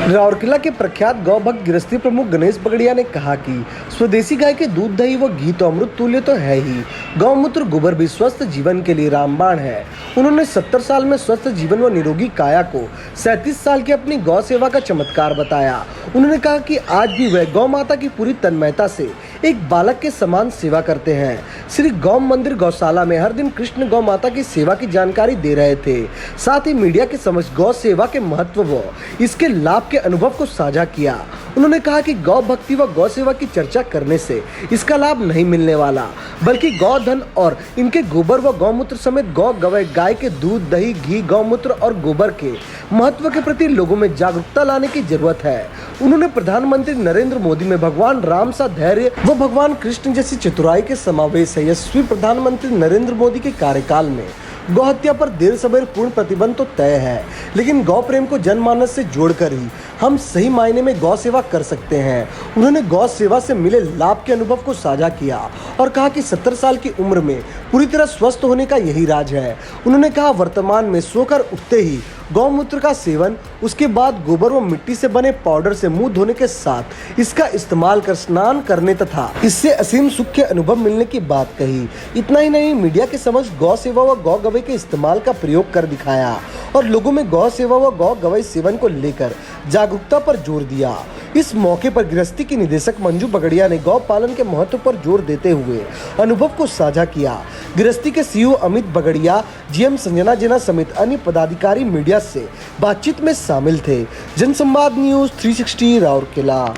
राउरकेला के प्रख्यात गौ भक्त गृहस्थी प्रमुख गणेश बगड़िया ने कहा कि स्वदेशी गाय के दूध दही व घी तो अमृत तुल्य तो है ही, गौमूत्र गोबर भी स्वस्थ जीवन के लिए रामबाण है। उन्होंने 70 साल में स्वस्थ जीवन व निरोगी काया को 37 साल की अपनी गौ सेवा का चमत्कार बताया। उन्होंने कहा कि आज भी वह गौ माता की पूरी तन्मयता से एक बालक के समान सेवा करते हैं। श्री गौ मंदिर गौशाला में हर दिन कृष्ण गौ माता की सेवा की जानकारी दे रहे थे। साथ ही मीडिया के समक्ष गौ सेवा के महत्व व इसके लाभ के अनुभव को साझा किया। उन्होंने कहा कि गौ भक्ति व गौ सेवा की चर्चा करने से इसका लाभ नहीं मिलने वाला, बल्कि गौ धन और इनके गोबर व गौमूत्र समेत गौ गवय गाय के दूध दही घी गौमूत्र और गोबर के महत्व के प्रति लोगों में जागरूकता लाने की जरूरत है। उन्होंने प्रधानमंत्री नरेंद्र मोदी में भगवान राम सा धैर्य व भगवान कृष्ण जैसी चतुराई के समावेश है। यशस्वी प्रधानमंत्री नरेंद्र मोदी के कार्यकाल में गौ हत्या पर देर सवेर पूर्ण प्रतिबंध तो तय है, लेकिन गौ प्रेम को जनमानस से जोड़कर ही हम सही मायने में गौ सेवा कर सकते हैं। उन्होंने गौ सेवा से मिले लाभ के अनुभव को साझा किया और कहा कि 70 साल की उम्र में पूरी तरह स्वस्थ होने का यही राज है। उन्होंने कहा वर्तमान में सोकर उठते ही गौमूत्र का सेवन, उसके बाद गोबर व मिट्टी से बने पाउडर से मुंह धोने के साथ इसका इस्तेमाल कर स्नान करने तथा इससे असीम सुख के अनुभव मिलने की बात कही। इतना ही नहीं, मीडिया के समक्ष गौ सेवा व गौ गवय के इस्तेमाल का प्रयोग कर दिखाया और लोगों में गौ सेवा व गौ गवय सेवन को लेकर जागरूकता पर जोर दिया। इस मौके पर गृहस्थी की निदेशक मंजू बगड़िया ने गौ पालन के महत्व पर जोर देते हुए अनुभव को साझा किया। गृहस्थी के सीईओ अमित बगड़िया, जीएम संजना जेना समेत अन्य पदाधिकारी मीडिया से बातचीत में शामिल थे। जनसंवाद न्यूज 360 राउरकेला। और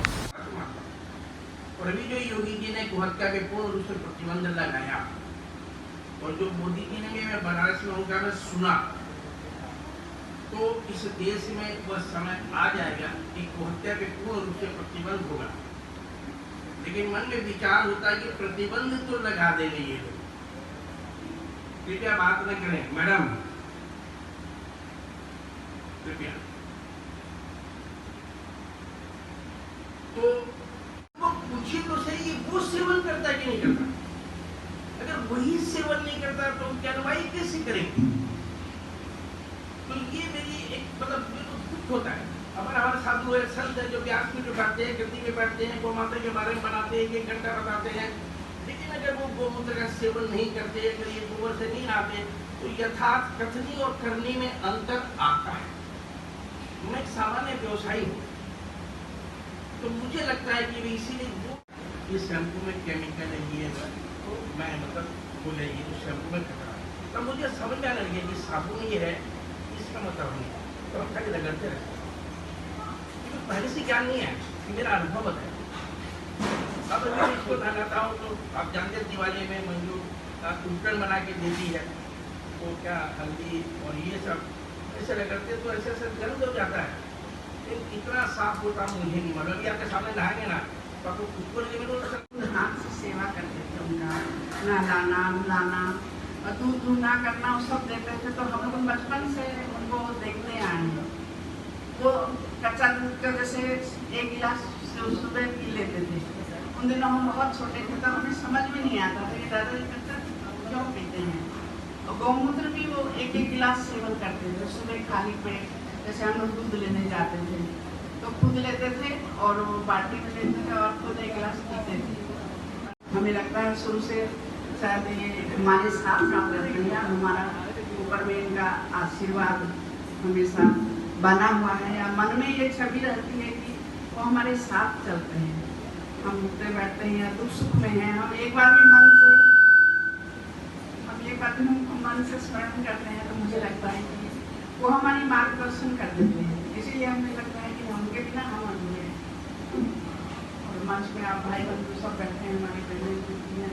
अभी जो योगी जी ने गोहत्या पे पूर्ण रूप से प्रतिबंध लगाया और जो मोदी जी ने मैं बनारस में उनका मैं सुना, तो इस देश में वह समय आ जाएगा कि गोहत्या पे पूर्ण रूप से प्रतिबंध होगा। लेकिन मन में विचार होता है कि प्रतिबंध तो लगा देंगे ये लोग, कृपया बात न करें मैडम, कृपया। तो वो पूछिए तो सही, वो सेवन करता है कि नहीं करता? अगर वही सेवन नहीं करता तो क्या अनुयायी कैसे करेंगे? तो ये मेरी एक मतलब दुख होता है। हमारे साधु है, संत है जो व्यास में जो बैठते हैं, गद्दी में बैठते हैं, गौ माता के बारे में बनाते हैं, 1 घंटा बताते हैं, लेकिन अगर वो गोमूत्र का सेवन नहीं करते, अगर ये गोबर से नहीं आते, तो यथार्थ कथनी और करनी में अंतर आता है। मैं एक सामान्य व्यवसायी हूँ, तो मुझे लगता है कि इसीलिए वो इस शैम्पू में केमिकल है, ये तो मैं मतलब बोले ये तो शैम्पू में खतरा है, तब मुझे समझ में आने लगे कि साबुन ये है, इसका मतलब नहीं, तो हम खाली रगड़ते रहते हैं, क्योंकि पहले से ज्ञान नहीं है, मेरा अनुभव है। अब मैं इसको लगाता हूँ तो आप जानते हैं दिवाली में मंजू कुंकन बना के देती है, तो क्या हल्दी और ये सब ऐसे रगड़ते तो ऐसे ऐसे गंद हो जाता है, लेकिन इतना साफ होता मुझे नहीं मालूम। अभी आपके सामने नहाएंगे ना तो आपको उसको हाथ से सेवा करते थे, उनका नहलाना मिलाना और दूध ना करना वो सब देते थे। तो हम लोग बचपन से उनको देखते आए हैं। वो कच्चा दूध का जैसे 1 गिलास सुबह पी लेते थे। उन दिनों हम बहुत छोटे थे तो हमें समझ में नहीं आता था कि दादाजी कच्चा क्यों पीते हैं। और गौमूत्र भी वो 1-1 गिलास सेवन करते थे सुबह खाली पेट। जैसे हम लोग दूध लेने जाते थे तो खुद लेते थे और वो बाल्टी में लेते थे और खुद 1 गिलास पीते थे। हमें लगता है शुरू से शायद ये हमारे साथ काम करते हैं, हमारा ऊपर में इनका आशीर्वाद हमेशा बना हुआ है, या मन में ये छवि रहती है कि वो हमारे साथ चलते हैं। हम उठते बैठते हैं या दुख सुख में हैं, हम एक बार भी मन से स्मरण करते हैं तो मुझे लगता है कि वो हमारी मार्गदर्शन कर देते हैं। इसीलिए हमें लगता है कि उनके बिना हम अधूरे हैं। और मंच में आप भाई बंधु सब बैठे हैं, हमारी बहनें हैं,